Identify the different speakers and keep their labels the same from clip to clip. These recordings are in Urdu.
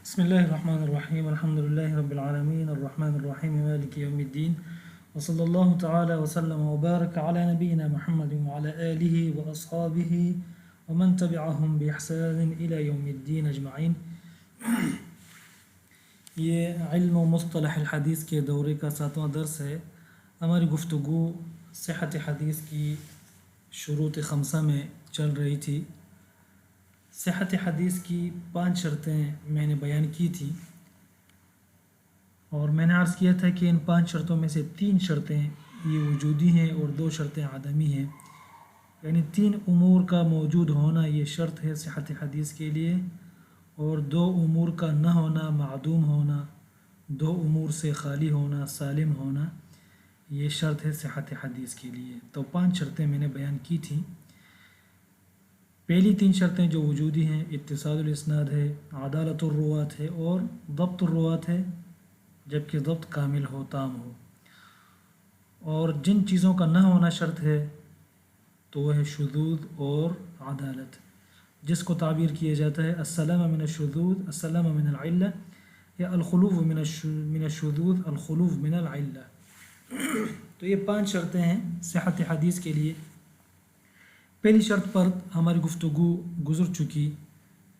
Speaker 1: بسم الله الرحمن الرحيم الحمد لله رب العالمين الرحمن الرحيم مالك يوم الدين وصلى الله تعالى وسلم وبارك على نبينا محمد وعلى آله وأصحابه ومن تبعهم بإحسان إلى يوم الدين أجمعين. یہ علم و مصطلح الحدیث کے دورے کا 7واں درس ہے. ہماری گفتگو صحت حدیث کی شروط خمسہ میں چل رہی تھی. صحت حدیث کی 5 شرطیں میں نے بیان کی تھی اور میں نے عرض کیا تھا کہ ان 5 شرطوں میں سے 3 شرطیں یہ وجودی ہیں اور 2 شرطیں عدمی ہیں. یعنی 3 امور کا موجود ہونا یہ شرط ہے صحت حدیث کے لیے، اور 2 امور کا نہ ہونا، معدوم ہونا، 2 امور سے خالی ہونا، سالم ہونا، یہ شرط ہے صحت حدیث کے لیے. تو 5 شرطیں میں نے بیان کی تھیں. پہلی 3 شرطیں جو وجودی ہیں، اتصال الاسناد ہے، عدالت الروات ہے اور ضبط الروات ہے، جبکہ ضبط کامل ہو، تام ہو. اور جن چیزوں کا نہ ہونا شرط ہے تو وہ ہے شذوذ اور عدالت، جس کو تعبیر کیا جاتا ہے السلام من الشذوذ، السلام من العلہ، یا الخلوف من الشذوذ، الخلوف من العلہ. تو یہ 5 شرطیں ہیں صحت حدیث کے لیے. پہلی شرط پر ہماری گفتگو گزر چکی،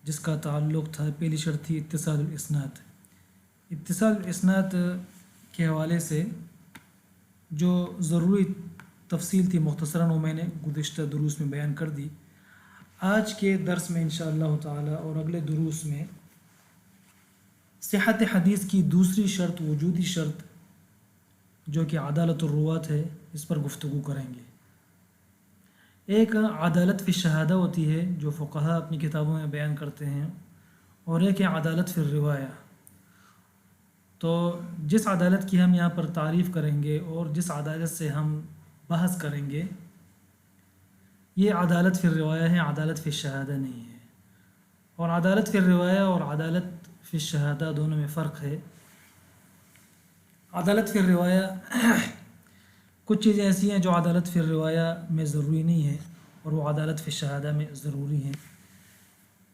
Speaker 1: جس کا تعلق تھا، پہلی شرط تھی اتصال الاسناد. اتصال الاسناد کے حوالے سے جو ضروری تفصیل تھی مختصراً وہ میں نے گزشتہ دروس میں بیان کر دی. آج کے درس میں انشاءاللہ تعالی اور اگلے دروس میں صحت حدیث کی دوسری شرط، وجودی شرط، جو کہ عدالت الروات ہے، اس پر گفتگو کریں گے. ایک عدالت فی الشہادہ ہوتی ہے جو فقہاء اپنی کتابوں میں بیان کرتے ہیں، اور ایک ہے عدالت فی الروایہ. تو جس عدالت کی ہم یہاں پر تعریف کریں گے اور جس عدالت سے ہم بحث کریں گے، یہ عدالت فی الروایہ ہے، عدالت فی الشہادہ نہیں ہے. اور عدالت فی الروایہ اور عدالت فی الشہادہ دونوں میں فرق ہے. عدالت فی الروایہ کچھ چیزیں ایسی ہیں جو عدالت فی الروایہ میں ضروری نہیں ہیں اور وہ عدالت فی الشہادہ میں ضروری ہیں.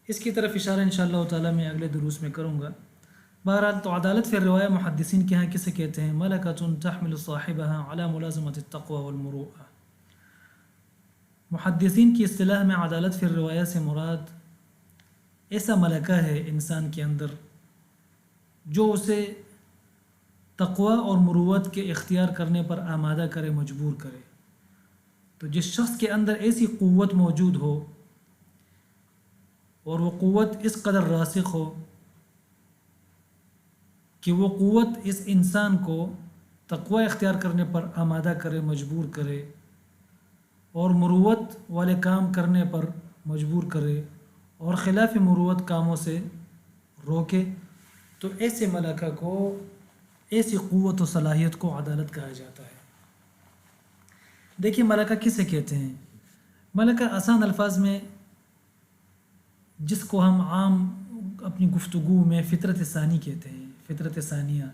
Speaker 1: اس کی طرف اشارہ انشاءاللہ تعالی میں اگلے دروس میں کروں گا. بہرحال تو عدالت فی الروایہ محدثین کے ہاں کسے کہتے ہیں؟ ملکۃ تحمل صاحبها علی ملازمۃ التقوی والمروءہ. محدثین کی اصطلاح میں عدالت فی الروایہ سے مراد ایسا ملکہ ہے انسان کے اندر جو اسے تقوی اور مروت کے اختیار کرنے پر آمادہ کرے، مجبور کرے. تو جس شخص کے اندر ایسی قوت موجود ہو اور وہ قوت اس قدر راسخ ہو کہ وہ قوت اس انسان کو تقوی اختیار کرنے پر آمادہ کرے، مجبور کرے، اور مروت والے کام کرنے پر مجبور کرے اور خلاف مروت کاموں سے روکے، تو ایسے ملکہ کو، ایسی قوت و صلاحیت کو عدالت کہا جاتا ہے. دیکھیے ملکہ کسے کہتے ہیں؟ ملکہ آسان الفاظ میں، جس کو ہم عام اپنی گفتگو میں فطرت ثانی کہتے ہیں، فطرت ثانیہ،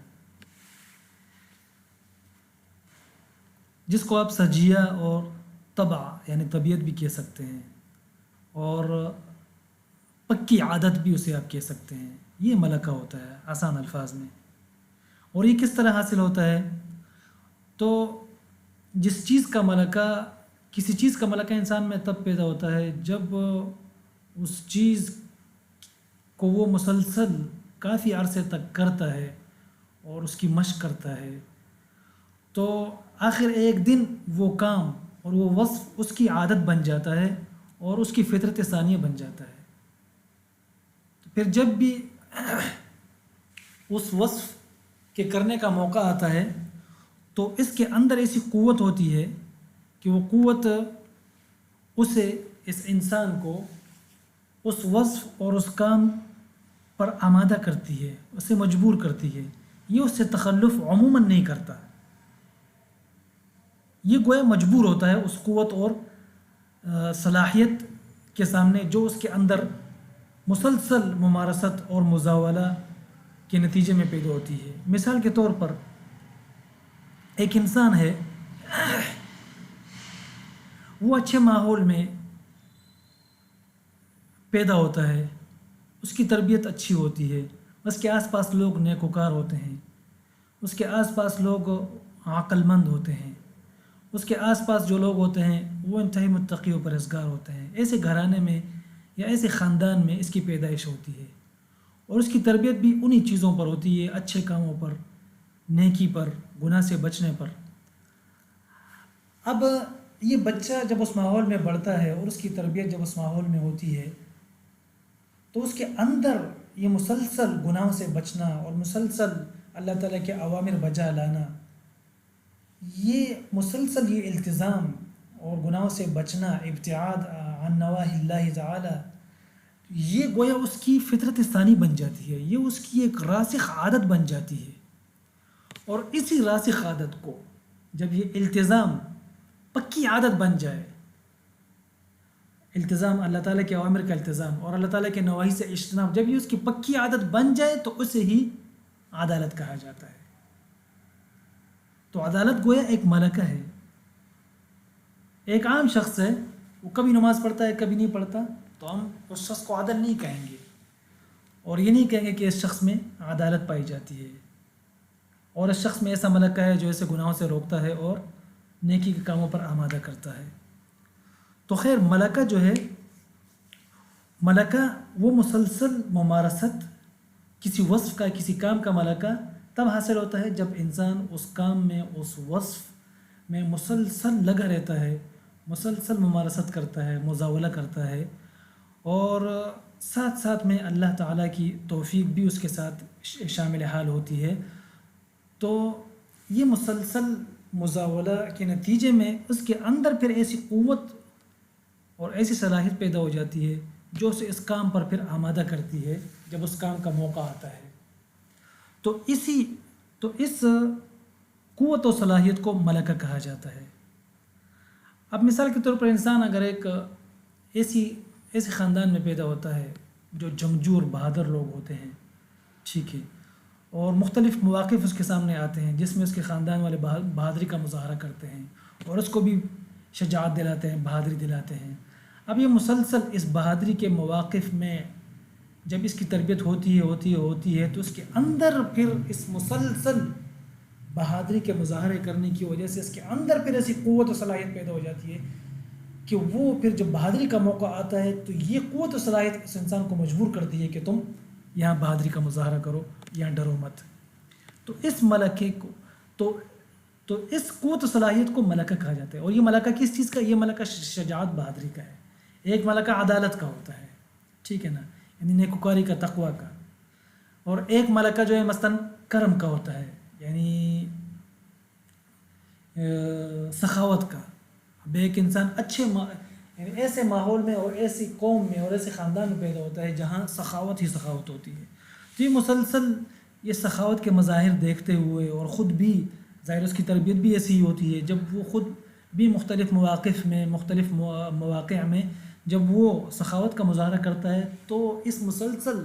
Speaker 1: جس کو آپ سجیہ اور طبع یعنی طبیعت بھی کہہ سکتے ہیں، اور پکی عادت بھی اسے آپ کہہ سکتے ہیں. یہ ملکہ ہوتا ہے آسان الفاظ میں. اور یہ کس طرح حاصل ہوتا ہے؟ تو جس چیز کا ملکہ، کسی چیز کا ملکہ انسان میں تب پیدا ہوتا ہے جب اس چیز کو وہ مسلسل کافی عرصے تک کرتا ہے اور اس کی مشق کرتا ہے، تو آخر ایک دن وہ کام اور وہ وصف اس کی عادت بن جاتا ہے اور اس کی فطرت ثانیہ بن جاتا ہے. تو پھر جب بھی اس وصف کے کرنے کا موقع آتا ہے تو اس کے اندر ایسی قوت ہوتی ہے کہ وہ قوت اسے، اس انسان کو اس وصف اور اس کام پر آمادہ کرتی ہے، اسے مجبور کرتی ہے. یہ اس سے تخلف عموماً نہیں کرتا، یہ گویا مجبور ہوتا ہے اس قوت اور صلاحیت کے سامنے جو اس کے اندر مسلسل ممارست اور مزاولہ کے نتیجے میں پیدا ہوتی ہے. مثال کے طور پر ایک انسان ہے، وہ اچھے ماحول میں پیدا ہوتا ہے، اس کی تربیت اچھی ہوتی ہے، اس کے آس پاس لوگ نیکوکار ہوتے ہیں، اس کے آس پاس لوگ عقل مند ہوتے ہیں، اس کے آس پاس جو لوگ ہوتے ہیں وہ انتہائی متقی و پرہیزگار ہوتے ہیں. ایسے گھرانے میں یا ایسے خاندان میں اس کی پیدائش ہوتی ہے اور اس کی تربیت بھی انہی چیزوں پر ہوتی ہے، اچھے کاموں پر، نیکی پر، گناہ سے بچنے پر. اب یہ بچہ جب اس ماحول میں بڑھتا ہے اور اس کی تربیت جب اس ماحول میں ہوتی ہے تو اس کے اندر یہ مسلسل گناہوں سے بچنا اور مسلسل اللہ تعالیٰ کے اوامر بجا لانا، یہ مسلسل یہ التزام اور گناہوں سے بچنا، ابتعاد عن نواہی اللہ تعالی، یہ گویا اس کی فطرت ثانی بن جاتی ہے، یہ اس کی ایک راسخ عادت بن جاتی ہے. اور اسی راسخ عادت کو جب یہ التزام پکی عادت بن جائے، التزام اللہ تعالیٰ کے اوامر کا التزام اور اللہ تعالیٰ کے نواہی سے اجتناب، جب یہ اس کی پکی عادت بن جائے تو اسے ہی عدالت کہا جاتا ہے. تو عدالت گویا ایک ملکہ ہے. ایک عام شخص ہے، وہ کبھی نماز پڑھتا ہے کبھی نہیں پڑھتا، تو ہم اس شخص کو عادل نہیں کہیں گے اور یہ نہیں کہیں گے کہ اس شخص میں عدالت پائی جاتی ہے اور اس شخص میں ایسا ملکہ ہے جو ایسے گناہوں سے روکتا ہے اور نیکی کے کاموں پر آمادہ کرتا ہے. تو خیر، ملکہ جو ہے، ملکہ وہ مسلسل ممارست کسی وصف کا، کسی کام کا ملکہ تب حاصل ہوتا ہے جب انسان اس کام میں، اس وصف میں مسلسل لگا رہتا ہے، مسلسل ممارست کرتا ہے، مزاولہ کرتا ہے اور ساتھ ساتھ میں اللہ تعالیٰ کی توفیق بھی اس کے ساتھ شامل حال ہوتی ہے. تو یہ مسلسل مزاولہ کے نتیجے میں اس کے اندر پھر ایسی قوت اور ایسی صلاحیت پیدا ہو جاتی ہے جو اسے اس کام پر پھر آمادہ کرتی ہے جب اس کام کا موقع آتا ہے. تو اس قوت و صلاحیت کو ملکہ کہا جاتا ہے. اب مثال کے طور پر انسان اگر ایک ایسے خاندان میں پیدا ہوتا ہے جو جنگجو اور بہادر لوگ ہوتے ہیں، ٹھیک ہے، اور مختلف مواقف اس کے سامنے آتے ہیں جس میں اس کے خاندان والے بہادری کا مظاہرہ کرتے ہیں اور اس کو بھی شجاعت دلاتے ہیں، بہادری دلاتے ہیں. اب یہ مسلسل اس بہادری کے مواقف میں جب اس کی تربیت ہوتی ہے تو اس کے اندر پھر اس مسلسل بہادری کے مظاہرے کرنے کی وجہ سے اس کے اندر پھر ایسی قوت و صلاحیت پیدا ہو جاتی ہے کہ وہ پھر جب بہادری کا موقع آتا ہے تو یہ قوت و صلاحیت اس انسان کو مجبور کرتی ہے کہ تم یہاں بہادری کا مظاہرہ کرو، یہاں ڈرو مت. تو اس ملکے کو تو اس قوت و صلاحیت کو ملکہ کہا جاتا ہے. اور یہ ملکہ کس چیز کا؟ یہ ملکہ شجاعت، بہادری کا ہے. ایک ملکہ عدالت کا ہوتا ہے، ٹھیک ہے نا، یعنی نیکوکاری کا، تقوی کا. اور ایک ملکہ جو ہے مثلاً کرم کا ہوتا ہے، یعنی سخاوت کا. اب ایک انسان یعنی ایسے ماحول میں اور ایسی قوم میں اور ایسے خاندان میں پیدا ہوتا ہے جہاں سخاوت ہی سخاوت ہوتی ہے. تو یہ مسلسل یہ سخاوت کے مظاہر دیکھتے ہوئے اور خود بھی ظاہر اس کی تربیت بھی ایسی ہی ہوتی ہے، جب وہ خود بھی مختلف مواقف میں، مختلف مواقع میں جب وہ سخاوت کا مظاہرہ کرتا ہے تو اس مسلسل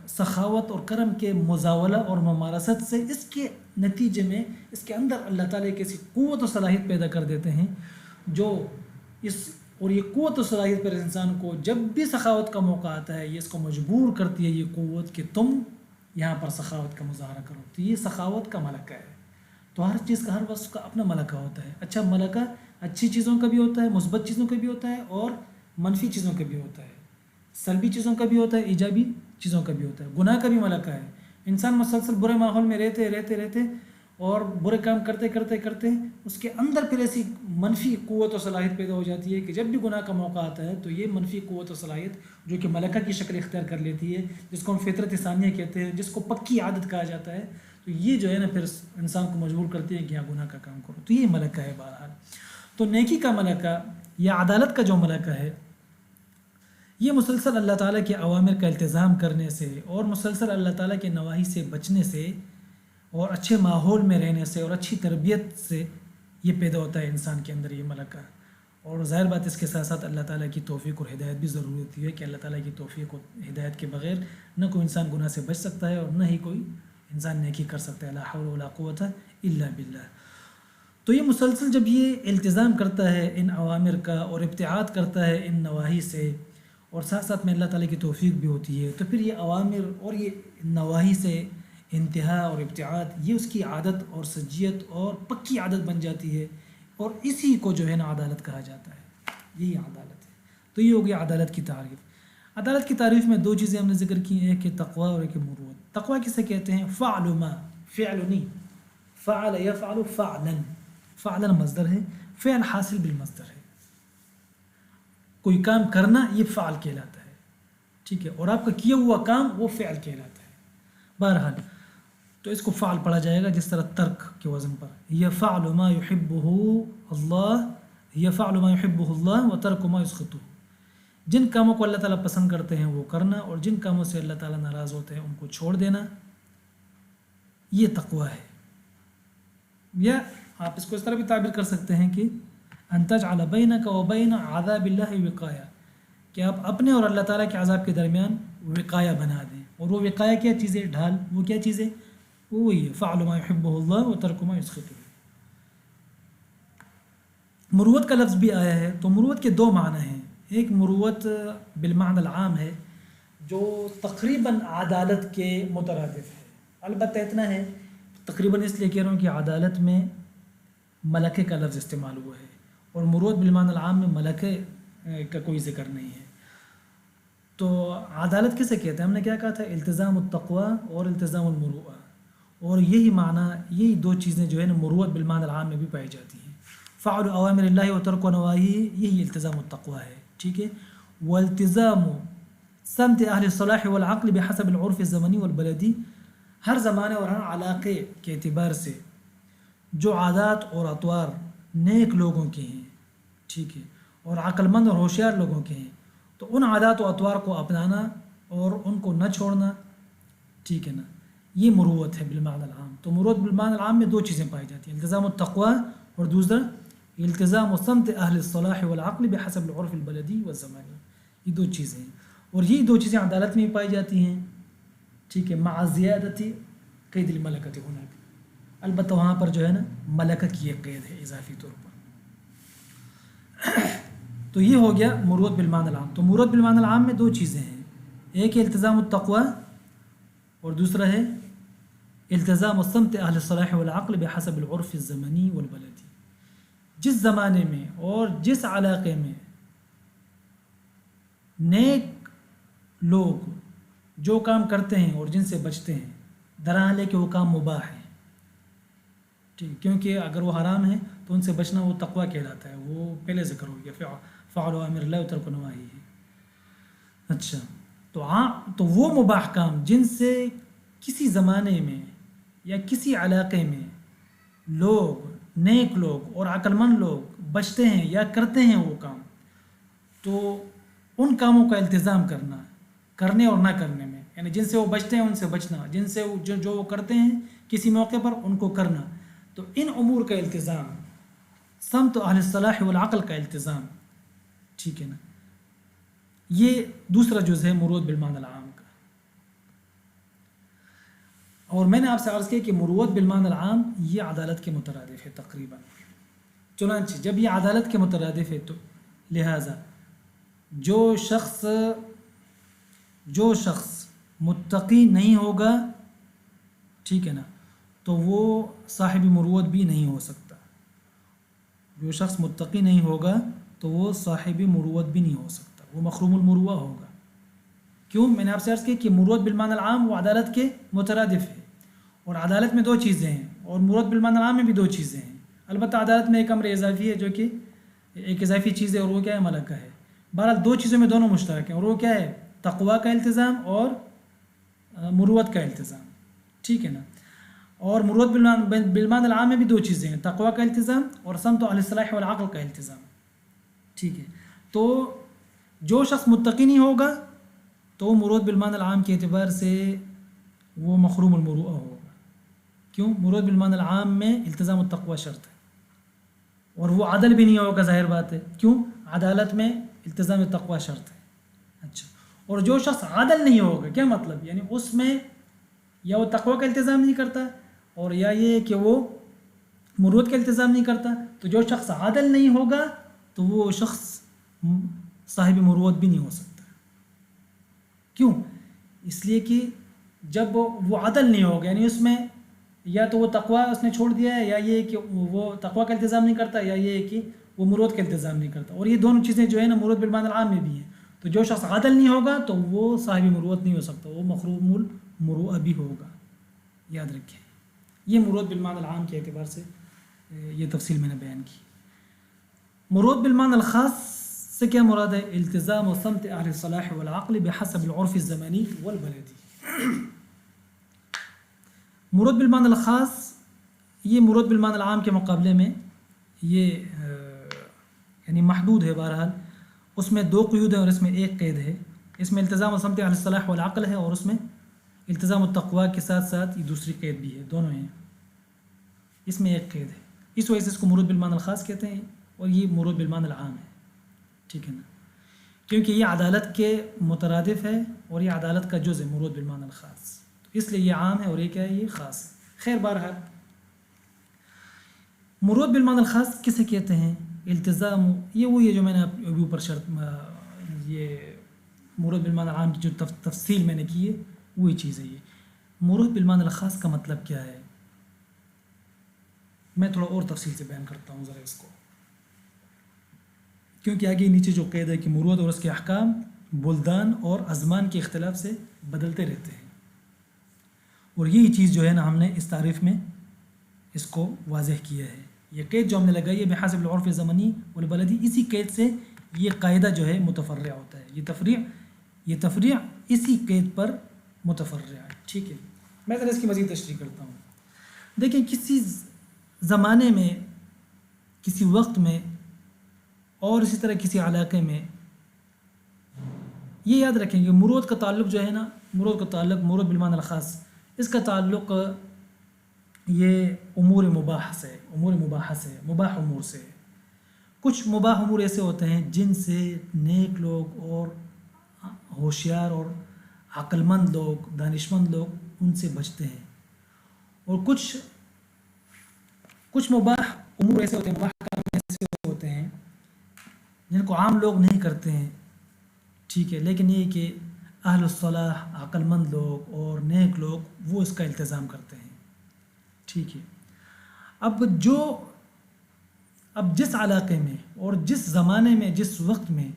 Speaker 1: سخاوت اور کرم کے مزاولہ اور ممارست سے اس کے نتیجے میں اس کے اندر اللہ تعالیٰ کی ایسی قوت و صلاحیت پیدا کر دیتے ہیں جو اور یہ قوت و صلاحیت پر انسان کو جب بھی سخاوت کا موقع آتا ہے یہ اس کو مجبور کرتی ہے، یہ قوت، کہ تم یہاں پر سخاوت کا مظاہرہ کرو. تو یہ سخاوت کا ملکہ ہے. تو ہر چیز کا، ہر وصف کا اپنا ملکہ ہوتا ہے. اچھا، ملکہ اچھی چیزوں کا بھی ہوتا ہے، مثبت چیزوں کا بھی ہوتا ہے اور منفی چیزوں کا بھی ہوتا ہے، سلبی چیزوں کا بھی ہوتا ہے، ایجابی چیزوں کا بھی ہوتا ہے. گناہ کا بھی ملکہ ہے. انسان مسلسل برے ماحول میں رہتے اور برے کام کرتے اس کے اندر پھر ایسی منفی قوت و صلاحیت پیدا ہو جاتی ہے کہ جب بھی گناہ کا موقع آتا ہے تو یہ منفی قوت و صلاحیت جو کہ ملکہ کی شکل اختیار کر لیتی ہے، جس کو ہم فطرت ثانیہ کہتے ہیں، جس کو پکی عادت کہا جاتا ہے، تو یہ جو ہے نا پھر انسان کو مجبور کرتی ہے کہ یہاں گناہ کا کام کرو. تو یہ ملکہ ہے. بہرحال تو نیکی کا ملکہ یا عدالت کا جو ملکہ ہے، یہ مسلسل اللہ تعالیٰ کے اوامر کا التزام کرنے سے اور مسلسل اللہ تعالیٰ کے نواہی سے بچنے سے اور اچھے ماحول میں رہنے سے اور اچھی تربیت سے یہ پیدا ہوتا ہے انسان کے اندر یہ ملکہ. اور ظاہر بات اس کے ساتھ ساتھ اللہ تعالیٰ کی توفیق اور ہدایت بھی ضروری ہوتی ہے کہ اللہ تعالیٰ کی توفیق اور ہدایت کے بغیر نہ کوئی انسان گناہ سے بچ سکتا ہے اور نہ ہی کوئی انسان نیکی کر سکتا ہے. لا حول ولا قوت الا باللہ. تو یہ مسلسل جب یہ التزام کرتا ہے ان اوامر کا اور ابتعاد کرتا ہے ان نواہی سے اور ساتھ ساتھ میں اللہ تعالیٰ کی توفیق بھی ہوتی ہے، تو پھر یہ اوامر اور یہ نواہی سے انتہا اور ابتعاد، یہ اس کی عادت اور سجیت اور پکی عادت بن جاتی ہے، اور اسی کو جو ہے نا عدالت کہا جاتا ہے، یہی عدالت ہے۔ تو یہ ہو گیا عدالت کی تعریف۔ عدالت کی تعریف میں دو چیزیں ہم نے ذکر کی ہیں، ایک ہے تقوی اور ایک ہے مروت۔ تقوی کسے کہتے ہیں؟ فعل ما، فعل نہیں، فعل یفعل فعلا، فعلا مصدر ہے، فعل حاصل بالمصدر ہے، کوئی کام کرنا یہ فعل کہلاتا ہے، ٹھیک ہے، اور آپ کا کیا ہوا کام وہ فعل کہلاتا ہے۔ بہرحال تو اس کو فعل پڑھا جائے گا جس طرح ترک کے وزن پر، یفعل ما یحبہ اللہ، یفعل ما یحبہ اللہ وترک ما یسخطہ، جن کاموں کو اللہ تعالیٰ پسند کرتے ہیں وہ کرنا، اور جن کاموں سے اللہ تعالیٰ ناراض ہوتے ہیں ان کو چھوڑ دینا، یہ تقوی ہے۔ یا آپ اس کو اس طرح بھی تعبیر کر سکتے ہیں کہ ان تجعل بینک و بین عذاب اللہ وقایا، کہ آپ اپنے اور اللہ تعالیٰ کے عذاب کے درمیان وقایا بنا دیں، اور وہ وقایا کیا چیز ہے؟ ڈھال، وہ کیا چیز ہے؟ وہی ہے فعل ما یحبہ اللہ وترک ما یسخطہ۔ مروت کا لفظ بھی آیا ہے، تو مروت کے دو معنی ہیں، ایک مروت بالمعنی العام ہے جو تقریباً عدالت کے مترادف ہے، البتہ اتنا ہے تقریباً اس لیے کہہ رہا ہوں کہ عدالت میں ملکے کا لفظ استعمال ہوا ہے، اور مروت بالمعنی العام میں ملکے کا کوئی ذکر نہیں ہے۔ تو عدالت کسے کہتے ہیں؟ ہم نے کیا کہا تھا؟ التزام التقوی اور التزام المروءہ، اور یہی معنی، یہی دو چیزیں جو ہے نا مروت بالمعنی العام میں بھی پائی جاتی ہیں۔ فعل اوامر اللہ و ترک نواہی، یہی التزام التقوی ہے، ٹھیک ہے۔ والتزام سمت اہل الصلاح والعقل بحسب العرف الزمنی والبلدی، ہر زمانے اور ہر علاقے کے اعتبار سے جو عادات اور اطوار نیک لوگوں کے ہیں، ٹھیک ہے، اور عقل مند اور ہوشیار لوگوں کے ہیں، تو ان عادات و اطوار کو اپنانا اور ان کو نہ چھوڑنا، ٹھیک ہے نا، یہ مروت ہے بالمعنی العام۔ تو مروت بالمعنی العام میں دو چیزیں پائی جاتی ہیں، التزام التقوی اور دوسرا التزام سمت اہل الصلاح والعقل بحسب العرف البلدی والزمانی، یہ دو چیزیں ہیں، اور یہی دو چیزیں عدالت میں پائی جاتی ہیں، ٹھیک ہے، مع زیادت قید الملکۃ ہونا، البتہ وہاں پر جو ہے نا ملکہ کی ایک قید ہے اضافی طور پر۔ تو یہ ہو گیا مروت بالمعنی العام۔ تو مروت بالمعنی العام میں دو چیزیں ہیں، ایک ہے التزام التقوی اور دوسرا ہے التزام سمت اہل الصلاح والعقل بحسب العرف الزمنی والبلدی، جس زمانے میں اور جس علاقے میں نیک لوگ جو کام کرتے ہیں اور جن سے بچتے ہیں، درحال ہے کہ وہ کام مباح ہے، ٹھیک، کیونکہ اگر وہ حرام ہے تو ان سے بچنا وہ تقوی کہلاتا ہے، وہ پہلے ذکر ہو گیا، فعل اوامر اللہ و ترک نواہی ہے۔ اچھا، تو وہ مباح کام جن سے کسی زمانے میں یا کسی علاقے میں لوگ، نیک لوگ اور عقل مند لوگ بچتے ہیں یا کرتے ہیں وہ کام، تو ان کاموں کا التزام کرنا، کرنے اور نہ کرنے میں، یعنی جن سے وہ بچتے ہیں ان سے بچنا، جن سے جو وہ کرتے ہیں کسی موقع پر ان کو کرنا، تو ان امور کا التزام، سمت اہل الصلاح والعقل کا التزام، ٹھیک ہے نا، یہ دوسرا جز ہے مروت بالمعنی العام کا۔ اور میں نے آپ سے عرض کیا کہ مروت بالمعنی العام یہ عدالت کے مترادف ہے تقریباً، چنانچہ جب یہ عدالت کے مترادف ہے تو لہٰذا جو شخص متقی نہیں ہوگا، ٹھیک ہے نا، تو وہ صاحب مروت بھی نہیں ہو سکتا، جو شخص متقی نہیں ہوگا تو وہ صاحب مروت بھی نہیں ہو سکتا، وہ محروم المروہ ہوگا۔ کیوں؟ میں نے آپ سے عرض کیا کہ مروت بالمعنی العام وہ عدالت کے مترادف ہے، اور عدالت میں دو چیزیں ہیں، اور مروت بالمعنی العام میں بھی دو چیزیں ہیں، البتہ عدالت میں ایک امر اضافی ہے جو کہ ایک اضافی چیز ہے، اور وہ کیا ہے؟ ملکہ ہے۔ بہرحال دو چیزوں میں دونوں مشترک ہیں، اور وہ کیا ہے؟ تقوی کا التزام اور مروت کا التزام، ٹھیک ہے نا۔ اور مروت بالمعنی العام میں بھی دو چیزیں ہیں، تقوی کا التزام اور سمت اہل الصلاح والعقل کا التزام، ٹھیک ہے۔ تو جو شخص متقی نہیں ہوگا تو وہ مروت بالمعنی العام کے اعتبار سے وہ محروم المروءہ ہوگا۔ کیوں؟ مروت بالمعنی العام میں التزام التقوی شرط ہے، اور وہ عادل بھی نہیں ہوگا، ظاہر بات ہے، کیوں؟ عدالت میں التزام التقوی شرط ہے۔ اچھا، اور جو شخص عادل نہیں ہوگا، کیا مطلب؟ یعنی اس میں یا وہ تقوی کا التزام نہیں کرتا، اور یا یہ کہ وہ مروت کا التزام نہیں کرتا، تو جو شخص عادل نہیں ہوگا تو وہ شخص صاحب مروت بھی نہیں ہو سکتا، کیوں؟ اس لیے کہ جب وہ عدل نہیں ہوگا، یعنی اس میں یا تو وہ تقوی اس نے چھوڑ دیا ہے، یا یہ کہ وہ تقوی کا التزام نہیں کرتا، یا یہ ہے کہ وہ مروت کا التزام نہیں کرتا. اور یہ دونوں چیزیں جو ہے نا مروت بالمعنی العام میں بھی ہیں. تو جو شخص عادل نہیں ہوگا تو وہ صاحب مروت نہیں ہو سکتا، وہ مخروم المروءہ بھی ہوگا. یاد رکھیں، یہ مروت بالمعنی العام کے اعتبار سے یہ تفصیل میں نے بیان کی. مروت بالمعنی الخاص سے کیا مراد ہے؟ التزام و سمت اہل الصلاح والعقل بحسب العرف الزمانی والبلدی. مروت بالمعنی الخاص یہ مروت بالمعنی العام کے مقابلے میں یہ یعنی محدود ہے. بہرحال اس میں 2 قیود ہیں اور اس میں 1 قید ہے. اس میں التزام و سمت اہل الصلاح والعقل ہے، اور اس میں التزام التقوی کے ساتھ ساتھ یہ دوسری قید بھی ہے. دونوں ہیں، اس میں 1 قید ہے. اس وجہ سے اس کو مروت بالمعنی الخاص کہتے ہیں اور یہ مروت بالمعنی العام ہے. ٹھیک ہے نا، کیونکہ یہ عدالت کے مترادف ہے اور یہ عدالت کا جز ہے مروت بالمعنی الخاص، تو اس لیے یہ عام ہے اور یہ کیا ہے؟ یہ خاص ہے. خیر بہرحال مروت بالمعنی الخاص کسے کہتے ہیں؟ التزام، یہ وہی ہے جو میں نے ابھی اوپر شرط یہ مروت بالمعنی العام کی جو تفصیل میں نے کی ہے وہی چیز ہے. یہ مروت بالمعنی الخاص کا مطلب کیا ہے؟ میں تھوڑا اور تفصیل سے بیان کرتا ہوں ذرا اس کو، کیونکہ آگے نیچے جو قید ہے کہ مروت اور اس کے احکام بلدان اور ازمان کے اختلاف سے بدلتے رہتے ہیں. اور یہی چیز جو ہے نا ہم نے اس تعریف میں اس کو واضح کیا ہے. یہ قید جو ہم نے لگائی ہے بحسب العرف الزمانی والبلدی، اسی قید سے یہ قاعدہ جو ہے متفرع ہوتا ہے. یہ تفریع اسی قید پر متفرع ہے. ٹھیک ہے، میں ذرا اس کی مزید تشریح کرتا ہوں. دیکھیں، کسی زمانے میں، کسی وقت میں اور اسی طرح کسی علاقے میں، یہ یاد رکھیں کہ مروت کا تعلق جو ہے نا، مروت کا تعلق مروت بالمعنی الخاص، اس کا تعلق یہ امور مباح سے، مباح امور سے. کچھ مباح امور ایسے ہوتے ہیں جن سے نیک لوگ اور ہوشیار اور عقل مند لوگ، دانشمند لوگ ان سے بچتے ہیں. اور کچھ مباح امور ایسے ہوتے ہیں، مباح کام ایسے ہوتے ہیں جن کو عام لوگ نہیں کرتے ہیں. ٹھیک ہے، لیکن یہ کہ اہل الصلاح، عقل مند لوگ اور نیک لوگ وہ اس کا التزام کرتے ہیں. ٹھیک ہے، اب جس علاقے میں اور جس زمانے میں، جس وقت میں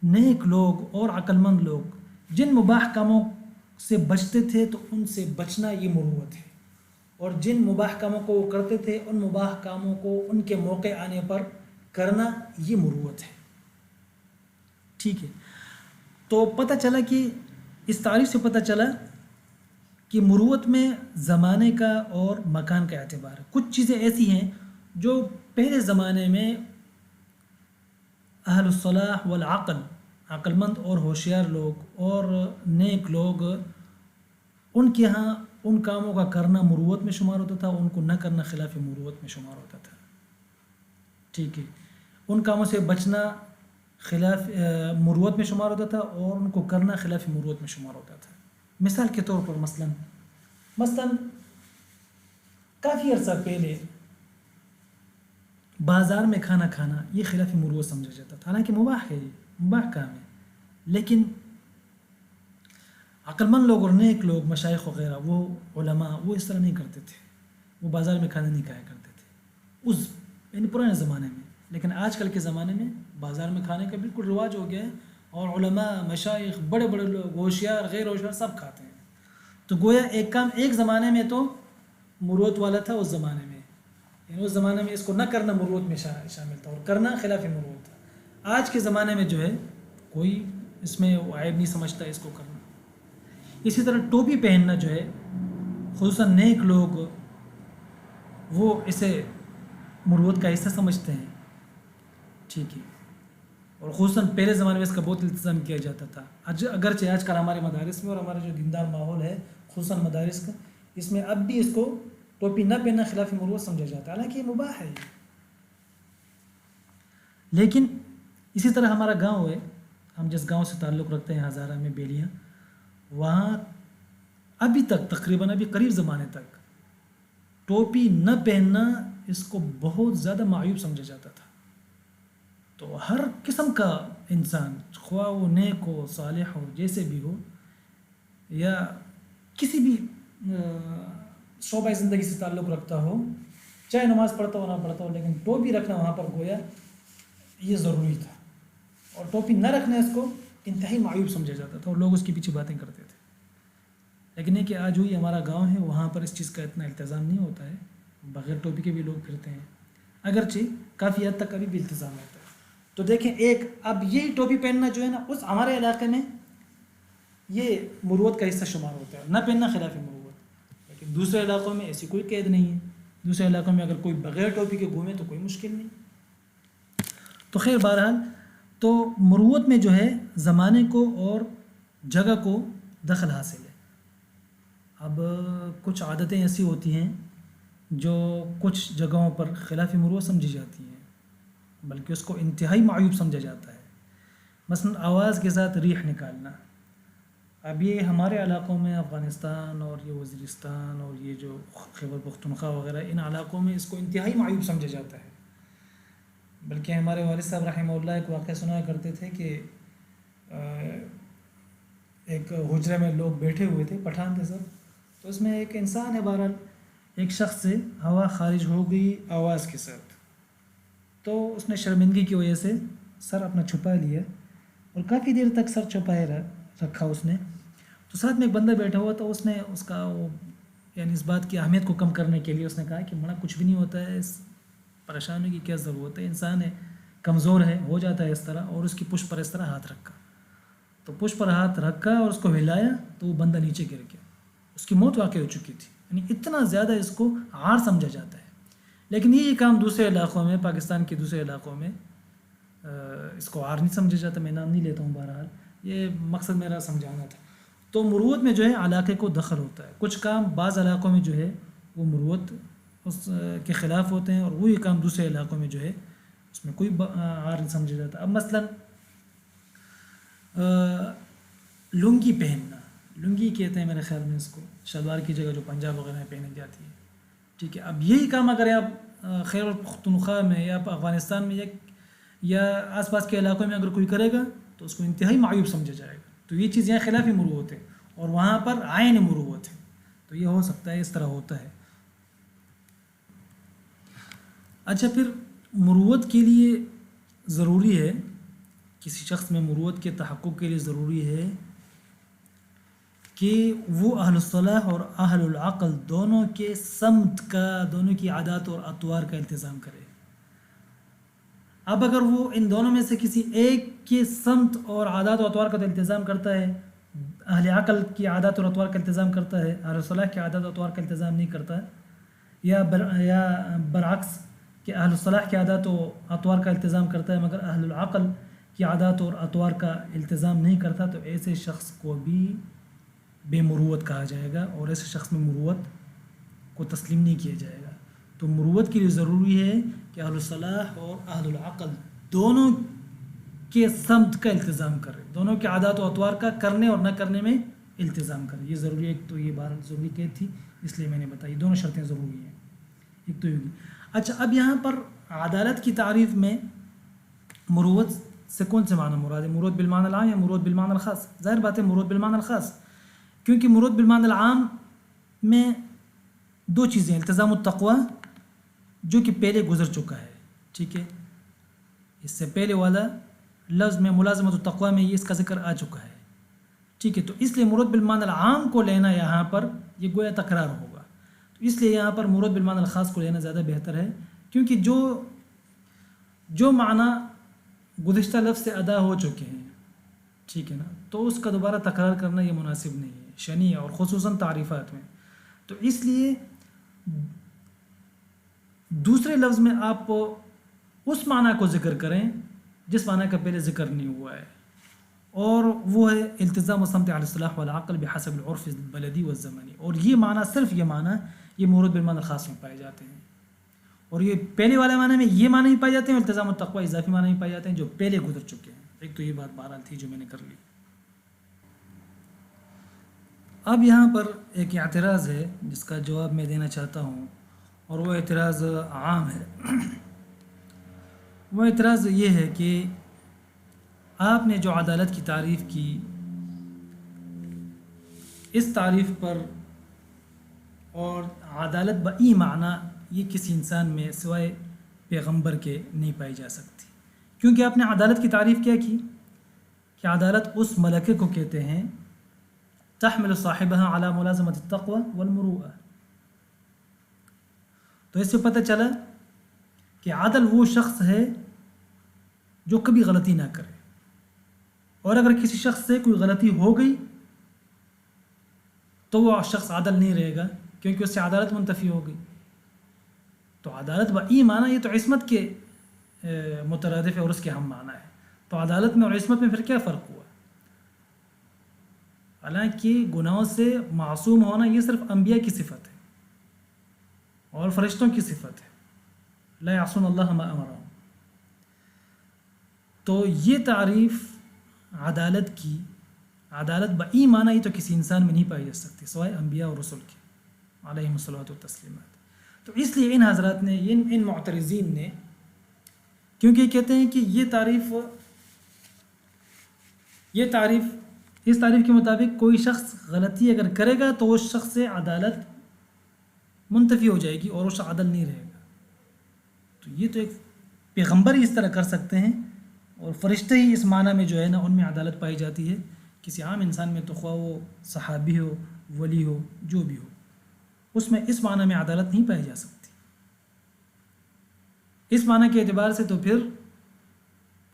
Speaker 1: نیک لوگ اور عقل مند لوگ جن مباح کاموں سے بچتے تھے تو ان سے بچنا یہ مروت ہے، اور جن مباح کاموں کو وہ کرتے تھے ان مباح کاموں کو ان کے موقع آنے پر کرنا یہ مروت ہے. ٹھیک ہے، تو پتہ چلا کہ اس تعریف سے پتہ چلا کہ مروت میں زمانے کا اور مکان کا اعتبار ہے. کچھ چیزیں ایسی ہیں جو پہلے زمانے میں اہل الصلاح والعقل، عقل مند اور ہوشیار لوگ اور نیک لوگ، ان کے ہاں ان کاموں کا کرنا مروت میں شمار ہوتا تھا، ان کو نہ کرنا خلاف مروت میں شمار ہوتا تھا. ٹھیک ہے، ان کاموں سے بچنا خلاف مروت میں شمار ہوتا تھا اور ان کو کرنا خلاف مروت میں شمار ہوتا تھا. مثال کے طور پر مثلاً کافی عرصہ پہلے بازار میں کھانا کھانا یہ خلاف مروت سمجھا جاتا تھا، حالانکہ مباح ہے، یہ مباح کام ہے. لیکن عقل مند لوگ اور نیک لوگ، مشائخ وغیرہ، وہ علماء، وہ اس طرح نہیں کرتے تھے. وہ بازار میں کھانا نہیں کھایا کرتے تھے اس یعنی پرانے زمانے میں. لیکن آج کل کے زمانے میں بازار میں کھانے کا بالکل رواج ہو گیا ہے، اور علماء، مشائخ، بڑے بڑے لوگ، ہوشیار، غیر ہوشیار، سب کھاتے ہیں. تو گویا ایک کام ایک زمانے میں تو مروت والا تھا، اس زمانے میں، یعنی اس زمانے میں اس کو نہ کرنا مروت میں شامل تھا اور کرنا خلاف مروت تھا. آج کے زمانے میں جو ہے کوئی اس میں عیب نہیں سمجھتا اس کو کرنا. اسی طرح ٹوپی پہننا جو ہے خصوصاً نیک لوگ وہ اسے مروت کا حصہ سمجھتے ہیں. ٹھیک ہے، اور خصوصاً پہلے زمانے میں اس کا بہت التزام کیا جاتا تھا. اگرچہ آج کل ہمارے مدارس میں اور ہمارا جو دیندار ماحول ہے خصوصاً مدارس کا، اس میں اب بھی اس کو ٹوپی نہ پہننا خلاف مروت سمجھا جاتا ہے، حالانکہ یہ مباح ہے. لیکن اسی طرح ہمارا گاؤں ہے، ہم جس گاؤں سے تعلق رکھتے ہیں ہزارہ میں بیلیاں، وہاں ابھی تک تقریباً ابھی قریب زمانے تک ٹوپی نہ پہننا اس کو بہت زیادہ معیوب سمجھا جاتا تھا. تو ہر قسم کا انسان، خواہ وہ نیک ہو، صالح ہو، جیسے بھی ہو، یا کسی بھی شعبۂ زندگی سے تعلق رکھتا ہو، چاہے نماز پڑھتا ہو نہ پڑھتا ہو، لیکن ٹوپی رکھنا وہاں پر گویا یہ ضروری تھا، اور ٹوپی نہ رکھنے اس کو انتہائی معیوب سمجھا جاتا تھا اور لوگ اس کے پیچھے باتیں کرتے تھے. لیکن یہ کہ آج ہوئی ہمارا گاؤں ہے، وہاں پر اس چیز کا اتنا التزام نہیں ہوتا ہے، بغیر ٹوپی کے بھی لوگ پھرتے ہیں، اگرچہ کافی حد تک ابھی بھی التزام ہوتا ہے. تو دیکھیں ایک اب یہی ٹوپی پہننا جو ہے نا، اس ہمارے علاقے میں یہ مروت کا حصہ شمار ہوتا ہے، نہ پہننا خلاف مروت. لیکن دوسرے علاقوں میں ایسی کوئی قید نہیں ہے، دوسرے علاقوں میں اگر کوئی بغیر ٹوپی کے گھومے تو کوئی مشکل نہیں. تو خیر بہرحال تو مروت میں جو ہے زمانے کو اور جگہ کو دخل حاصل ہے. اب کچھ عادتیں ایسی ہوتی ہیں جو کچھ جگہوں پر خلاف مروت سمجھی جاتی ہیں، بلکہ اس کو انتہائی معیوب سمجھا جاتا ہے. مثلا آواز کے ساتھ ریح نکالنا. اب یہ ہمارے علاقوں میں افغانستان اور یہ وزیرستان اور یہ جو خیبر پختونخوا وغیرہ، ان علاقوں میں اس کو انتہائی معیوب سمجھا جاتا ہے. بلکہ ہمارے والد صاحب رحمہ اللہ ایک واقعہ سنایا کرتے تھے کہ ایک حجرے میں لوگ بیٹھے ہوئے تھے، پٹھان تھے سب، تو اس میں ایک انسان ہے، بہرحال ایک شخص سے ہوا خارج ہو گئی آواز کے ساتھ، تو اس نے شرمندگی کی وجہ سے سر اپنا چھپا لیا اور کافی دیر تک سر چھپائے رکھا اس نے. تو ساتھ میں ایک بندہ بیٹھا ہوا، تو اس نے اس کا وہ یعنی اس بات کی اہمیت کو کم کرنے کے لیے اس نے کہا کہ مڑا کچھ بھی نہیں ہوتا ہے، اس پریشانی کی کیا ضرورت ہے، انسان ہے، کمزور ہے، ہو جاتا ہے اس طرح. اور اس کی پشت پر اس طرح ہاتھ رکھا، تو پشت پر ہاتھ رکھا اور اس کو ہلایا تو وہ بندہ نیچے گر گیا، اس کی موت واقع ہو چکی تھی. یعنی اتنا زیادہ اس کو عار سمجھا جاتا ہے. لیکن یہ کام دوسرے علاقوں میں، پاکستان کے دوسرے علاقوں میں اس کو عار نہیں سمجھا جاتا. میں نام نہیں لیتا ہوں، بہرحال یہ مقصد میرا سمجھانا تھا. تو مروت میں جو ہے علاقے کو دخل ہوتا ہے. کچھ کام بعض علاقوں میں جو ہے وہ مروت اس کے خلاف ہوتے ہیں، اور وہی کام دوسرے علاقوں میں جو ہے اس میں کوئی عار نہیں سمجھا جاتا. اب مثلاً لنگی پہننا، لنگی کہتے ہیں میرے خیال میں اس کو، شلوار کی جگہ جو پنجاب وغیرہ میں پہنی جاتی ہے، ٹھیک ہے. اب یہی کام اگر آپ خیبر پختونخوا میں یا افغانستان میں یا آس پاس کے علاقوں میں اگر کوئی کرے گا تو اس کو انتہائی معیوب سمجھا جائے گا. تو یہ چیز یہاں خلاف مروت ہے اور وہاں پر عین مروت ہے. تو یہ ہو سکتا ہے اس طرح ہوتا ہے. اچھا، پھر مروت کے لیے ضروری ہے، کسی شخص میں مروت کے تحقق کے لیے ضروری ہے کہ وہ اہل الصلاح اور اہل العقل دونوں کے سمت کا، دونوں کی عادات اور اطوار کا التزام کرے. اب اگر وہ ان دونوں میں سے کسی ایک کے سمت اور عادات و اطوار کا التزام کرتا ہے، اہل عقل کی عادات اور اطوار کا التزام کرتا ہے، اہل الصلاح کی عادات و اطوار کا التزام نہیں کرتا، یا برعکس کہ اہل الصلاح کی عادات و اطوار کا التزام کرتا ہے مگر اہل العقل کی عادات اور اطوار کا التزام نہیں کرتا، تو ایسے شخص کو بھی بے مروت کہا جائے گا اور ایسے شخص میں مروت کو تسلیم نہیں کیا جائے گا. تو مروت کے لیے ضروری ہے کہ اہل الصلاح اور اہل العقل دونوں کے سمت کا التزام کرے، دونوں کے عادات و اطوار کا کرنے اور نہ کرنے میں التزام کرے. یہ ضروری ہے. ایک تو یہ بات ضروری قید تھی اس لیے میں نے بتائی، دونوں شرطیں ضروری ہیں. ایک تو یہ. اچھا، اب یہاں پر عدالت کی تعریف میں مروت سے کون سے معنی مراد ہے؟ مروت بالمعنی العام یا مروت بالمعنی الخاص؟ ظاہر بات ہے مروت بالمعنی الخاص، کیونکہ مروت بالمعنی العام میں دو چیزیں، التزام التقوی جو کہ پہلے گزر چکا ہے، ٹھیک ہے، اس سے پہلے والا لفظ میں ملازمت التقوی میں یہ اس کا ذکر آ چکا ہے، ٹھیک ہے. تو اس لیے مروت بالمعنی العام کو لینا یہاں پر یہ گویا تکرار ہوگا. تو اس لیے یہاں پر مروت بالمعنی الخاص کو لینا زیادہ بہتر ہے، کیونکہ جو معنی گزشتہ لفظ سے ادا ہو چکے ہیں، ٹھیک ہے نا، تو اس کا دوبارہ تکرار کرنا یہ مناسب نہیں ہے شنیع اور خصوصاً تعریفات میں. تو اس لیے دوسرے لفظ میں آپ اس معنی کو ذکر کریں جس معنی کا پہلے ذکر نہیں ہوا ہے، اور وہ ہے التزام و سمت علی الصلاح والعقل بحسب العرف البلدی والزمانی. اور یہ معنی، صرف یہ معنی، یہ مورد بالمعنی الخاص میں پائے جاتے ہیں، اور یہ پہلے والے معنی میں یہ معنی بھی پائے جاتے ہیں، اور التزام التقوی اضافی معنی بھی پائے جاتے ہیں جو پہلے گزر چکے ہیں. ایک تو یہ بات بہرحال تھی جو میں نے کر لی. اب یہاں پر ایک اعتراض ہے جس کا جواب میں دینا چاہتا ہوں، اور وہ اعتراض عام ہے. وہ اعتراض یہ ہے کہ آپ نے جو عدالت کی تعریف کی اس تعریف پر اور عدالت بئی معنی یہ کسی انسان میں سوائے پیغمبر کے نہیں پائی جا سکتی، کیونکہ آپ نے عدالت کی تعریف کیا کی کہ عدالت اس ملکے کو کہتے ہیں تحمل صاحبها على ملازمة التقوى والمروءة۔ تو اس سے پتہ چلا کہ عادل وہ شخص ہے جو کبھی غلطی نہ کرے، اور اگر کسی شخص سے کوئی غلطی ہو گئی تو وہ شخص عادل نہیں رہے گا، کیونکہ اس سے عدالت منتفی ہو گئی۔ تو عدالت بئی معنی یہ تو عصمت کے مترادف ہے اور اس کے ہم معنی ہے، تو عدالت میں اور عصمت میں پھر کیا فرق ہوا؟ حالانکہ گناہوں سے معصوم ہونا یہ صرف انبیاء کی صفت ہے اور فرشتوں کی صفت ہے، لا یعصون اللہ ما امرهم۔ تو یہ تعریف عدالت کی، عدالت بئی معنی یہ تو کسی انسان میں نہیں پائی جا سکتی سوائے انبیاء اور رسول کے علیہم الصلوۃ والتسلیمات۔ تو اس لیے ان حضرات نے، ان معترضین نے، کیونکہ یہ کہتے ہیں کہ اس تعریف کے مطابق کوئی شخص غلطی اگر کرے گا تو اس شخص سے عدالت منتفی ہو جائے گی اور اس عادل نہیں رہے گا۔ تو یہ تو ایک پیغمبر ہی اس طرح کر سکتے ہیں، اور فرشتے ہی اس معنی میں جو ہے نا ان میں عدالت پائی جاتی ہے، کسی عام انسان میں تو خواہ وہ صحابی ہو، ولی ہو، جو بھی ہو، اس میں اس معنی میں عدالت نہیں پائی جا سکتی۔ اس معنی کے اعتبار سے تو پھر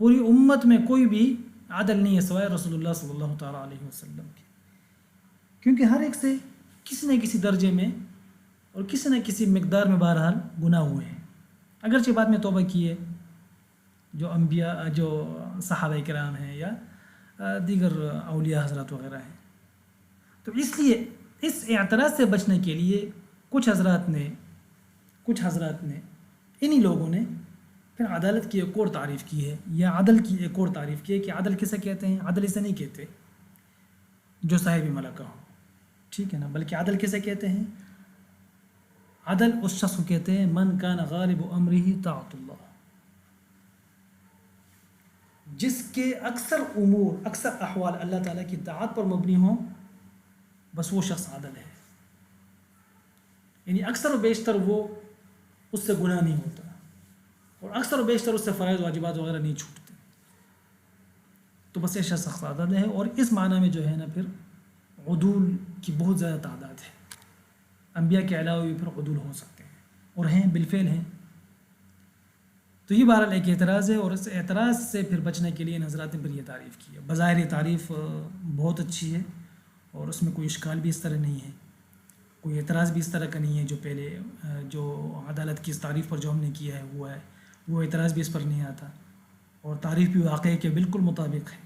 Speaker 1: پوری امت میں کوئی بھی عادل نہیں ہے سوائے رسول اللہ صلی اللہ تعالیٰ علیہ وسلم کی، کیونکہ ہر ایک سے کسی نہ کسی درجے میں اور کسی نہ کسی مقدار میں بہرحال گناہ ہوئے ہیں، اگرچہ بعد میں توبہ کی ہے، جو انبیاء، جو صحابہ کرام ہیں یا دیگر اولیاء حضرات وغیرہ ہیں۔ تو اس لیے اس اعتراض سے بچنے کے لیے کچھ حضرات نے انہی لوگوں نے پھر عدالت کی ایک اور تعریف کی ہے، یا عدل کی ایک اور تعریف کی ہے کہ عدل کسے کہتے ہیں؟ عدل اسے نہیں کہتے جو صاحب ملکہ ہو، ٹھیک ہے نا، بلکہ عدل کسے کہتے ہیں؟ عدل اس شخص کو کہتے ہیں من کان غالب امرہ طاعت اللہ، جس کے اکثر امور، اکثر احوال اللہ تعالیٰ کی طاعت پر مبنی ہوں، بس وہ شخص عادل ہے، یعنی اکثر و بیشتر وہ اس سے گناہ نہیں ہوتا، اور اکثر و بیشتر اس سے فرائض واجبات وغیرہ نہیں چھوٹتے، تو بس ایسا شخص عادل ہے۔ اور اس معنی میں جو ہے نا پھر عدول کی بہت زیادہ تعداد ہے، انبیاء کے علاوہ بھی پھر عدول ہو سکتے ہیں اور ہیں، بالفعل ہیں۔ تو یہ بہرحال ایک اعتراض ہے، اور اس اعتراض سے پھر بچنے کے لیے حضرات نے پھر یہ تعریف کی ہے۔ بظاہر یہ تعریف بہت اچھی ہے اور اس میں کوئی اشکال بھی اس طرح نہیں ہے، کوئی اعتراض بھی اس طرح کا نہیں ہے، جو پہلے جو عدالت کی اس تعریف پر جو ہم نے کیا ہے وہ اعتراض بھی اس پر نہیں آتا، اور تعریف بھی واقعے کے بالکل مطابق ہے۔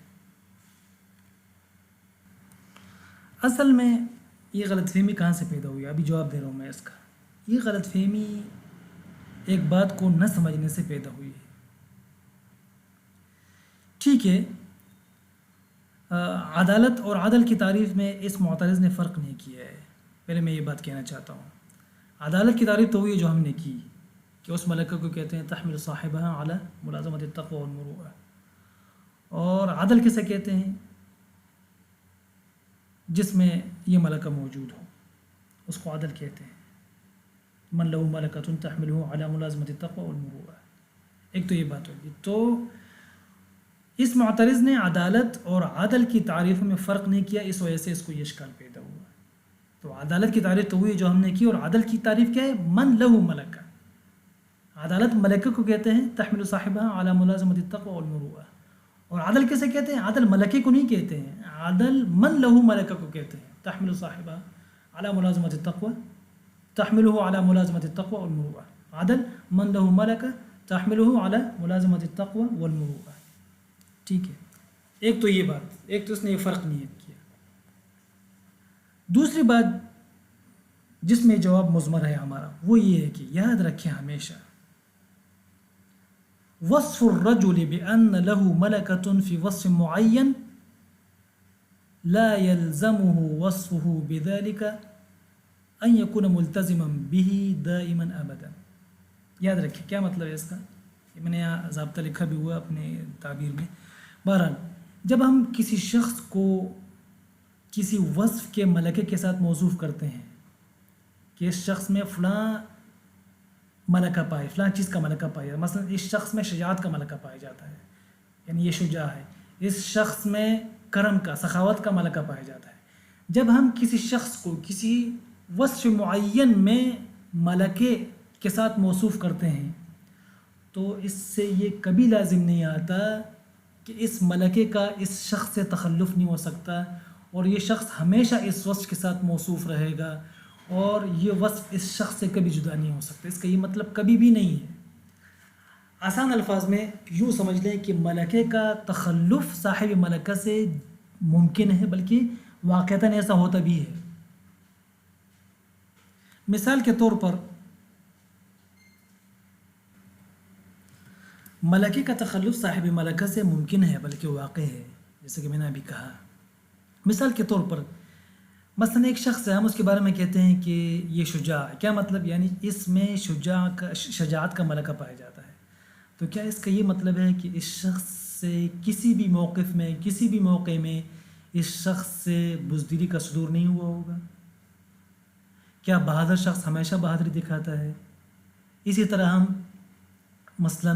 Speaker 1: اصل میں یہ غلط فہمی کہاں سے پیدا ہوئی؟ ابھی جواب دے رہا ہوں میں اس کا۔ یہ غلط فہمی ایک بات کو نہ سمجھنے سے پیدا ہوئی ہے۔ ٹھیک ہے، عدالت اور عدل کی تعریف میں اس معترض نے فرق نہیں کیا ہے، پہلے میں یہ بات کہنا چاہتا ہوں۔ عدالت کی تعریف تو ہوئی جو ہم نے کی کہ اس ملکہ کو کہتے ہیں تحمل صاحبہ علی ملازمۃ التقوی والمروءہ، اور عدل کسے کہتے ہیں؟ جس میں یہ ملکہ موجود ہو اس کو عدل کہتے ہیں، من لہ ملکۃ تحملہ علی ملازمۃ التقوی والمروءہ۔ ایک تو یہ بات ہوگی۔ تو اس معترض نے عدالت اور عدل کی تعریف میں فرق نہیں کیا، اس وجہ سے اس کو یہ اشکال پیدا ہوا۔ تو عدالت کی تعریف تو ہوئی جو ہم نے کی، اور عدل کی تعریف کیا ہے؟ من لہ ملکہ، عدالت ملکہ کو کہتے ہیں تحمل صاحبہ علی ملازمۃ التقوی والمروءہ، اور عدل کیسے کہتے ہیں؟ عدل ملکے کو نہیں کہتے ہیں، عدل من لہ ملکہ کو کہتے ہیں تحمل صاحبہ علی ملازمۃ التقوی، تحملہ علی ملازمۃ التقوی والمروءہ، عدل من لہ ملکہ تحملہ علی ملازمۃ التقوی والمروءہ۔ ٹھیک ہے، ایک تو یہ بات، ایک تو اس نے یہ فرق نہیں کیا۔ دوسری بات جس میں جواب مضمر ہے ہمارا وہ یہ ہے کہ یاد رکھیں ہمیشہ وصف الرجل بأن له ملكة في وصف معين لا يلزمه وصفه بذلك أن يكون ملتزما به دائما أبدا۔ یاد رکھیں کیا مطلب ہے اس کا، میں نے یہاں ضابطہ لکھا بھی ہوا اپنے تعبیر میں۔ بہرحال جب ہم کسی شخص کو کسی وصف کے ملکے کے ساتھ موصوف کرتے ہیں کہ اس شخص میں فلاں ملکہ پائے، فلاں چیز کا ملکہ پایا جاتا ہے، مثلا اس شخص میں شجاعت کا ملکہ پایا جاتا ہے، یعنی یہ شجاع ہے، اس شخص میں کرم کا، سخاوت کا ملکہ پایا جاتا ہے۔ جب ہم کسی شخص کو کسی وصف معین میں ملکے کے ساتھ موصوف کرتے ہیں تو اس سے یہ کبھی لازم نہیں آتا کہ اس ملکے کا اس شخص سے تخلف نہیں ہو سکتا اور یہ شخص ہمیشہ اس وصف کے ساتھ موصوف رہے گا اور یہ وصف اس شخص سے کبھی جدا نہیں ہو سکتا۔ اس کا یہ مطلب کبھی بھی نہیں ہے۔ آسان الفاظ میں یوں سمجھ لیں کہ ملکے کا تخلف صاحب ملکہ سے ممکن ہے، بلکہ واقعتاً ایسا ہوتا بھی ہے۔ مثال کے طور پر ملکے کا تخلف صاحب ملکہ سے ممکن ہے بلکہ واقع ہے، جیسے کہ میں نے ابھی کہا۔ مثال کے طور پر مثلا ایک شخص ہے، ہم اس کے بارے میں کہتے ہیں کہ یہ شجاع ہے، کیا مطلب؟ یعنی اس میں شجاعت کا ملکہ پایا جاتا ہے۔ تو کیا اس کا یہ مطلب ہے کہ اس شخص سے کسی بھی موقف میں، کسی بھی موقع میں اس شخص سے بزدلی کا صدور نہیں ہوا ہوگا؟ کیا بہادر شخص ہمیشہ بہادری دکھاتا ہے؟ اسی طرح ہم مثلا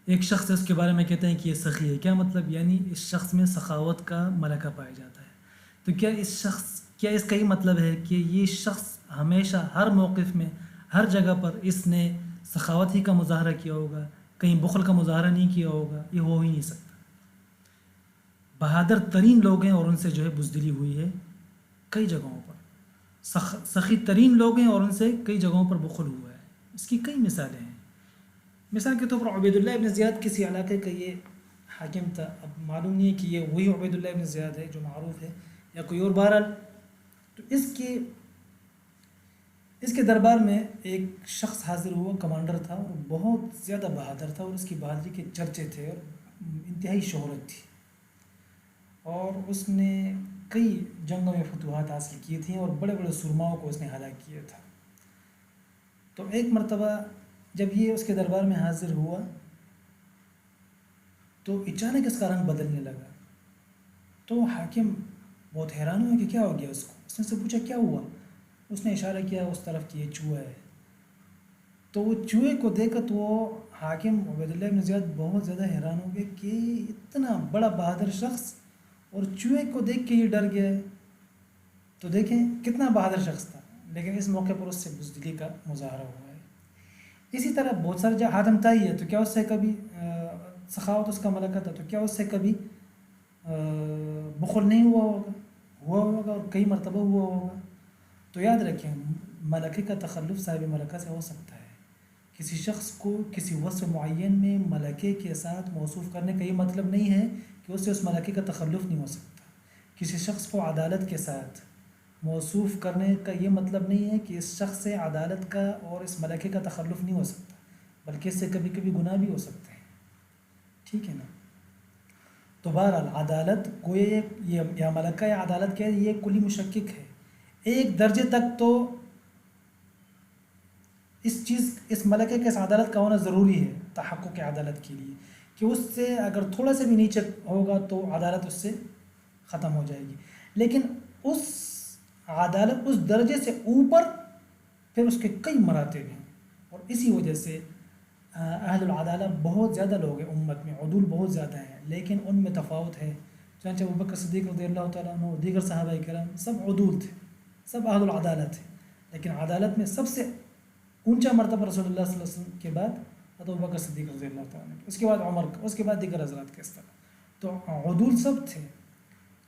Speaker 1: ایک شخص ہے، اس کے بارے میں کہتے ہیں کہ یہ سخی ہے، کیا مطلب؟ یعنی اس شخص میں سخاوت کا ملکہ پایا جاتا ہے۔ تو کیا اس کا یہ مطلب ہے کہ یہ شخص ہمیشہ ہر موقف میں، ہر جگہ پر اس نے سخاوت ہی کا مظاہرہ کیا ہوگا، کہیں بخل کا مظاہرہ نہیں کیا ہوگا؟ یہ ہو ہی نہیں سکتا۔ بہادر ترین لوگ ہیں اور ان سے جو ہے بزدلی ہوئی ہے کئی جگہوں پر، سخی ترین لوگ ہیں اور ان سے کئی جگہوں پر بخل ہوا ہے۔ اس کی کئی مثالیں ہیں۔ مثال کے طور پر عبید اللہ ابن زیاد کسی علاقے کا یہ حاکم تھا، اب معلوم نہیں ہے کہ یہ وہی عبید اللہ ابن زیاد ہے جو معروف ہے یا کوئی اور، بہرحال تو اس کے دربار میں ایک شخص حاضر ہوا، کمانڈر تھا اور بہت زیادہ بہادر تھا اور اس کی بہادری کے چرچے تھے اور انتہائی شہرت تھی، اور اس نے کئی جنگوں میں فتوحات حاصل کی تھیں اور بڑے بڑے سرماؤں کو اس نے ہلاک کیا تھا۔ تو ایک مرتبہ جب یہ اس کے دربار میں حاضر ہوا تو اچانک اس کا رنگ بدلنے لگا، تو حاکم بہت حیران ہوا کہ کیا ہو گیا اس کو۔ اس نے سے پوچھا کیا ہوا؟ اس نے اشارہ کیا اس طرف کہ یہ چوہا ہے۔ تو وہ چوہے کو دیکھ کر تو وہ حاکم عبید اللہ بن زیاد بہت زیادہ حیران ہو گئے کہ اتنا بڑا بہادر شخص اور چوہے کو دیکھ کے یہ ڈر گیا ہے۔ تو دیکھیں کتنا بہادر شخص تھا، لیکن اس موقع پر اس سے بزدلی کا مظاہرہ ہوا ہے۔ اسی طرح بہت سارے جہاں حاتم طائی ہے، تو کیا اس سے کبھی سخاوت اس کا ملکہ تھا، تو کیا اس سے کبھی بخل نہیں ہوا ہوگا اور کئی مرتبہ ہوا ہوگا۔ تو یاد رکھیں ملکے کا تخلف صاحب ملکہ سے ہو سکتا ہے۔ کسی شخص کو کسی وصف معین میں ملکے کے ساتھ موصوف کرنے کا یہ مطلب نہیں ہے کہ اس سے اس ملکے کا تخلف نہیں ہو سکتا۔ کسی شخص کو عدالت کے ساتھ موصوف کرنے کا یہ مطلب نہیں ہے کہ اس شخص سے عدالت کا اور اس ملکے کا تخلف نہیں ہو سکتا، بلکہ اس سے کبھی کبھی گناہ بھی ہو سکتے ہیں۔ ٹھیک ہے نا؟ تو بہرحال عدالت کو یا ملکہ یا عدالت کیا ہے، یہ کلی مشکک ہے۔ ایک درجے تک تو اس ملکے کے اس عدالت کا ہونا ضروری ہے تحقق عدالت کے لیے، کہ اس سے اگر تھوڑا سا بھی نیچے ہوگا تو عدالت اس سے ختم ہو جائے گی، لیکن اس عدالت اس درجے سے اوپر پھر اس کے کئی مراتب ہیں، اور اسی وجہ سے اہل العدالہ بہت زیادہ لوگ ہیں امت میں، عدول بہت زیادہ ہیں، لیکن ان میں تفاوت ہے۔ چنانچہ ابوبکر صدیق رضی اللہ تعالیٰ عنہ، دیگر صحابہ کرام سب عدول تھے، سب اہل العدالہ تھے، لیکن عدالت میں سب سے اونچا مرتبہ رسول اللہ صلی اللہ علیہ وسلم کے بعد حضرت ابوبکر صدیق رضی اللہ تعالیٰ عنہ، اس کے بعد عمر کا، اس کے بعد دیگر حضرات کے اس طرح، تو عدول سب تھے۔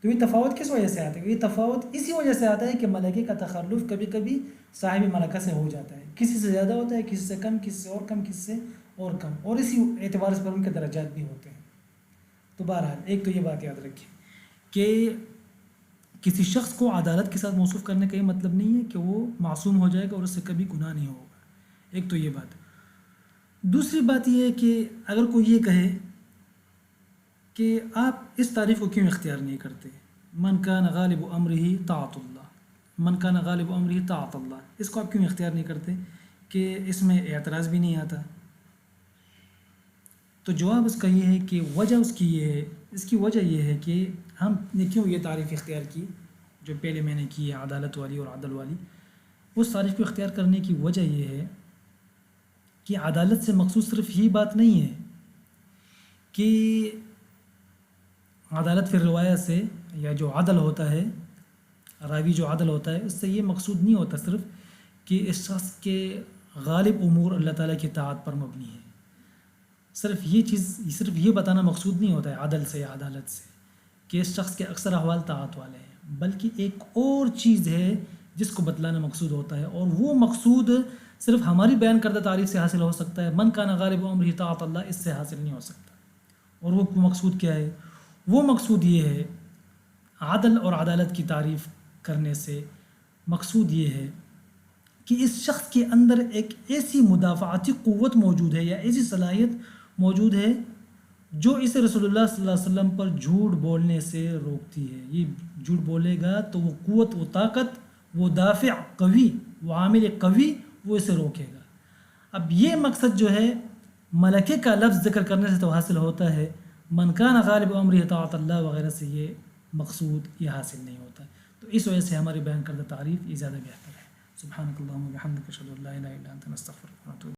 Speaker 1: تو یہ تفاوت کس وجہ سے آتا ہے؟ یہ تفاوت اسی وجہ سے آتا ہے کہ ملکے کا تخلف کبھی کبھی صاحب ملکہ سے ہو جاتا ہے، کسی سے زیادہ ہوتا ہے، کسی سے کم، کسی سے اور کم، کسی سے اور کم، اور اسی اعتبار سے پر ان کے درجات بھی ہوتے ہیں۔ تو بہرحال ایک تو یہ بات یاد رکھیں کہ کسی شخص کو عدالت کے ساتھ موصوف کرنے کا یہ مطلب نہیں ہے کہ وہ معصوم ہو جائے گا اور اس سے کبھی گناہ نہیں ہوگا۔ ایک تو یہ بات۔ دوسری بات یہ ہے کہ اگر کوئی یہ کہے کہ آپ اس تعریف کو کیوں اختیار نہیں کرتے، من کان غالب امرہ طاعت اللہ، من کان غالب امرہ طاعت اللہ، اس کو آپ کیوں اختیار نہیں کرتے کہ اس میں اعتراض بھی نہیں آتا؟ تو جواب اس کا یہ ہے کہ وجہ اس کی یہ ہے، اس کی وجہ یہ ہے کہ ہم نے کیوں یہ تعریف اختیار کی، جو پہلے میں نے کی ہے عدالت والی اور عدل والی، اس تعریف کو اختیار کرنے کی وجہ یہ ہے کہ عدالت سے مقصود صرف یہی بات نہیں ہے کہ عدالت فی الروایت سے، یا جو عدل ہوتا ہے، راوی جو عدل ہوتا ہے، اس سے یہ مقصود نہیں ہوتا صرف کہ اس شخص کے غالب امور اللہ تعالیٰ کی طاعت پر مبنی ہے. صرف یہ بتانا مقصود نہیں ہوتا ہے عدل سے یا عدالت سے کہ اس شخص کے اکثر احوال طاعت والے ہیں، بلکہ ایک اور چیز ہے جس کو بتلانا مقصود ہوتا ہے، اور وہ مقصود صرف ہماری بیان کردہ تعریف سے حاصل ہو سکتا ہے. من کان غالب امرہ طاعت اللہ، اس سے حاصل نہیں ہو سکتا. اور وہ مقصود کیا ہے؟ وہ مقصود یہ ہے، عدل اور عدالت کی تعریف کرنے سے مقصود یہ ہے کہ اس شخص کے اندر ایک ایسی مدافعاتی قوت موجود ہے، یا ایسی صلاحیت موجود ہے جو اسے رسول اللہ صلی اللہ علیہ وسلم پر جھوٹ بولنے سے روکتی ہے. یہ جھوٹ بولے گا تو وہ قوت، وہ طاقت، وہ دافع قوی، وہ عامل قوی، وہ اسے روکے گا. اب یہ مقصد جو ہے ملکے کا لفظ ذکر کرنے سے تو حاصل ہوتا ہے، من کان غالب امرہ طاعت اللہ وغیرہ سے یہ مقصود یہ حاصل نہیں ہوتا. تو اس وجہ سے ہماری بیان کردہ تعریف یہ زیادہ بہتر ہے. سبحانک اللہم و بحمدک، اشہد ان لا الہ الا انت، نستغفرک و نتوب